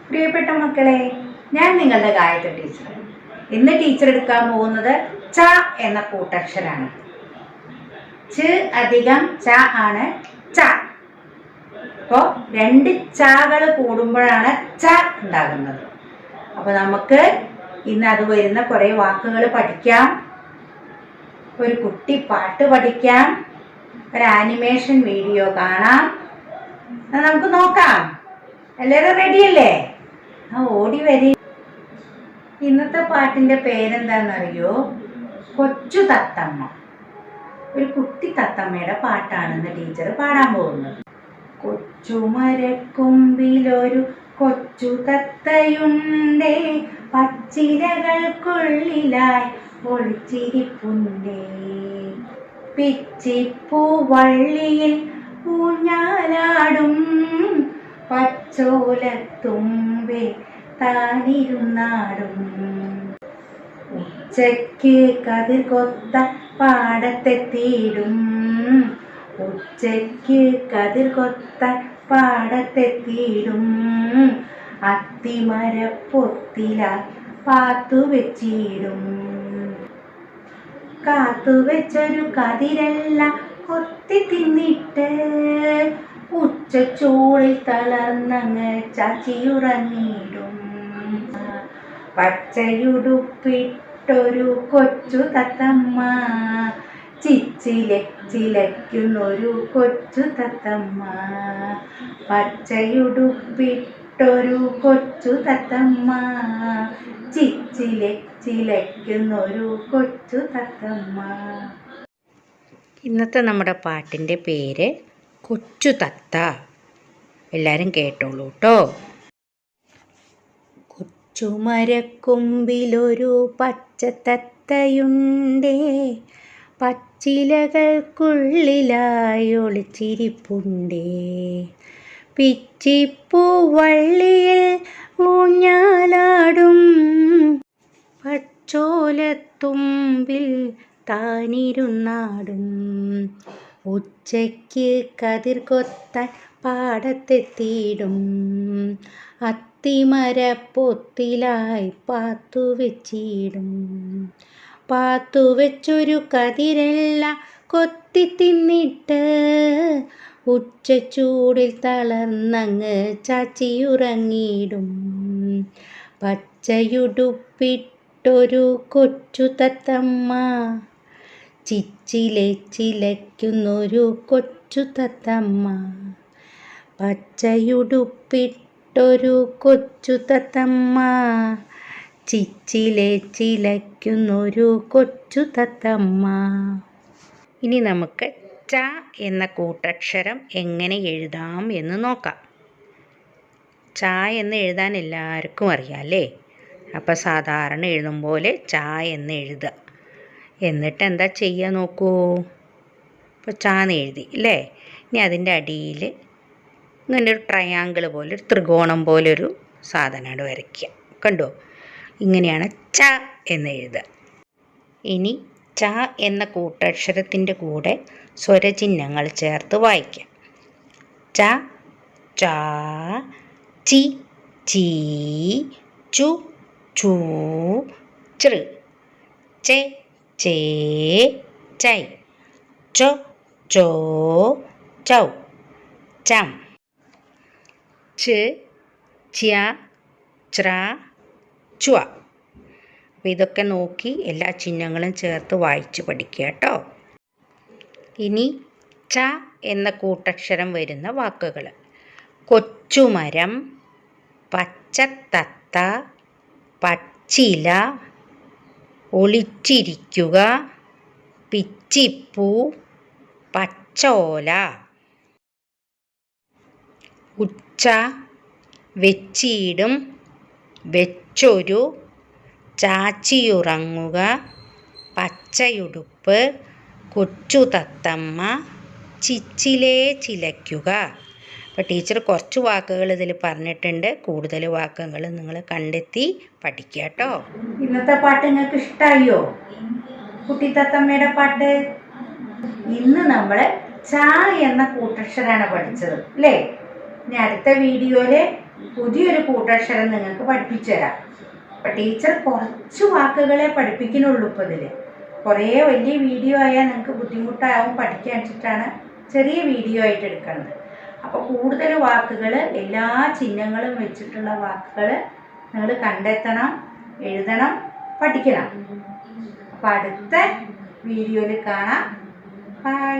പ്രിയപ്പെട്ട മക്കളെ, ഞാൻ നിങ്ങളുടെ ഗായത്രി ടീച്ചർ. ഇന്ന് ടീച്ചർ എടുക്കാൻ പോകുന്നത് ച എന്ന കൂട്ടക്ഷരാണ്. ച അധികം ച ആണ് ച. അപ്പോൾ രണ്ട് ചകൾ കൂടുമ്പോഴാണ് ച ഉണ്ടാകുന്നത്. അപ്പോൾ നമുക്ക് ഇന്ന് അത് വരുന്ന കുറേ വാക്കുകൾ പഠിക്കാം, ഒരു കുട്ടി പാട്ട് പഠിക്കാം, ഒരു ആനിമേഷൻ വീഡിയോ കാണാം. നമുക്ക് നോക്കാം. എല്ലാവരും റെഡിയല്ലേ? ഓടി വരി. ഇന്നത്തെ പാട്ടിന്റെ പേരെന്താണെന്നറിയോ? കൊച്ചു തത്തമ്മ. ഒരു കുട്ടി തത്തമ്മയുടെ പാട്ടാണെന്ന് ടീച്ചർ പാടാൻ പോകുന്നത്. കൊച്ചുമരക്കൊമ്പിലൊരു കൊച്ചു തത്തയുണ്ടേ, പച്ചിലകൾക്കുള്ളിലായി ഒളിച്ചിരിപ്പുണ്ടേ. പിച്ചിപ്പൂവള്ളിയിൽ ഊഞ്ഞാലാടും പച്ചോലത്തുമ്പിൽ താനിരുന്നാടും. ഉച്ചയ്ക്ക് കതിർ കൊത്ത പാടത്തെത്തിയിടും, ഉച്ചയ്ക്ക് കതിർ കൊത്ത പാടത്തെത്തിയിടും. അത്തിമരപ്പൊത്തില പാത്തുവെച്ചിടും. കാത്തുവെച്ചൊരു കതിരെല്ലാം കൊത്തി തിന്നിട്ട് ഉച്ചച്ചൂടിൽ തളർന്നങ്ങ് ചാച്ചിയുറങ്ങിയിടും. പച്ചയുടുപ്പിട്ടൊരു കൊച്ചു തത്തമ്മ, ചിലയ്ക്കുന്നൊരു കൊച്ചു തത്തമ്മ. പച്ചയുടുപ്പിട്ടൊരു കൊച്ചു തത്തമ്മ, ചിലയ്ക്കുന്നൊരു കൊച്ചു തത്തമ്മ. ഇന്നത്തെ നമ്മുടെ പാട്ടിൻ്റെ പേര് കൊച്ചു തത്ത. എല്ലാവരും കേട്ടോളൂ കേട്ടോ. കൊച്ചുമരക്കൊമ്പിലൊരു പച്ചത്തത്തയുണ്ടേ, പച്ചിലകൾക്കുള്ളിലായി ഒളിച്ചിരിപ്പുണ്ടേ. പിച്ചിപ്പൂവള്ളിയിൽ ഊഞ്ഞാലാടും പച്ചോലത്തുമ്പിൽ താനിരുന്നാടും. ഉച്ചയ്ക്ക് കതിർ കൊത്താൻ പാടത്തെത്തിയിടും, അത്തിമരപ്പൊത്തിലായി പാത്തുവെച്ചിടും. പാത്തുവെച്ചൊരു കതിരെല്ലാം കൊത്തി തിന്നിട്ട് ഉച്ചച്ചൂടിൽ തളർന്നങ്ങ് ചാച്ചിയുറങ്ങിയിടും. പച്ചയുടുപ്പിട്ടൊരു കൊച്ചു തത്തമ്മ, ചിലയ്ക്കുന്നൊരു കൊച്ചു തത്തമ്മ. പച്ചയുടുപ്പിട്ടൊരു കൊച്ചു തത്തമ്മ, ചിലയ്ക്കുന്നൊരു കൊച്ചു തത്തമ്മ. ഇനി നമുക്ക് ച എന്ന കൂട്ടക്ഷരം എങ്ങനെ എഴുതാം എന്ന് നോക്കാം. ച എന്ന് എഴുതാൻ എല്ലാവർക്കും അറിയാം അല്ലേ? അപ്പോൾ സാധാരണ എഴുതും പോലെ ച എന്ന് എഴുതുക. എന്നിട്ട് എന്താ ചെയ്യുക നോക്കൂ. ഇപ്പോൾ ചാന്ന് എഴുതി അല്ലേ? ഇനി അതിൻ്റെ അടിയിൽ ഇങ്ങനെ ഒരു ട്രയാങ്കിൾ പോലെ, ഒരു ത്രികോണം പോലൊരു സാധനമാണ് വരയ്ക്കുക. കണ്ടോ? ഇങ്ങനെയാണ് ച എന്ന് എഴുതുക. ഇനി ച എന്ന കൂട്ടക്ഷരത്തിൻ്റെ കൂടെ സ്വരചിഹ്നങ്ങൾ ചേർത്ത് വായിക്കാം. ച, ച, ചി, ചീ, ചു, ചൂ, ചൃ, ചെ, ചേ, ചൈ, ചൊ, ചോ, ചൗ, ചം, ച്, ച്യ, ച്ര, ചുവ. അപ്പോൾ ഇതൊക്കെ നോക്കി എല്ലാ ചിഹ്നങ്ങളും ചേർത്ത് വായിച്ച് പഠിക്കുക കേട്ടോ. ഇനി ച എന്ന കൂട്ടക്ഷരം വരുന്ന വാക്കുകൾ: കൊച്ചുമരം, പച്ചത്തത്ത, പച്ചില, ഒളിച്ചിരിക്കുക, പിച്ചിപ്പൂ, പച്ചോല. ഉച്ച, വെച്ചിടും, വെച്ചൊരു, ചാച്ചിയുറങ്ങുക, പച്ചയുടുപ്പ്, കൊച്ചു തത്തമ്മ, ചിലയ്ക്കുക. അപ്പോൾ ടീച്ചർ കുറച്ച് വാക്കുകൾ ഇതിൽ പറഞ്ഞിട്ടുണ്ട്. കൂടുതൽ വാക്കുകൾ നിങ്ങൾ കണ്ടെത്തി പഠിക്കുക കേട്ടോ. ഇന്നത്തെ പാട്ട് നിങ്ങൾക്ക് ഇഷ്ടമായോ? കുട്ടി തത്തമ്മയുടെ പാട്ട്. ഇന്ന് നമ്മൾ ച എന്ന കൂട്ടക്ഷരാണ് പഠിച്ചത് അല്ലേ? ഇനി അടുത്ത വീഡിയോയിൽ പുതിയൊരു കൂട്ടക്ഷരം നിങ്ങൾക്ക് പഠിപ്പിച്ചു തരാം. അപ്പം ടീച്ചർ കുറച്ച് വാക്കുകളെ പഠിപ്പിക്കുന്നുള്ളൂ. ഇപ്പോൾ ഇതിൽ കുറേ വലിയ വീഡിയോ ആയാൽ നിങ്ങൾക്ക് ബുദ്ധിമുട്ടാവും പഠിക്കാൻ വെച്ചിട്ടാണ് ചെറിയ വീഡിയോ ആയിട്ട് എടുക്കുന്നത്. അപ്പോൾ കൂടുതൽ വാക്കുകൾ, എല്ലാ ചിഹ്നങ്ങളും വെച്ചിട്ടുള്ള വാക്കുകൾ നിങ്ങൾ കണ്ടെത്തണം, എഴുതണം, പഠിക്കണം. അപ്പോൾ അടുത്ത വീഡിയോയിൽ കാണാം. ബൈ.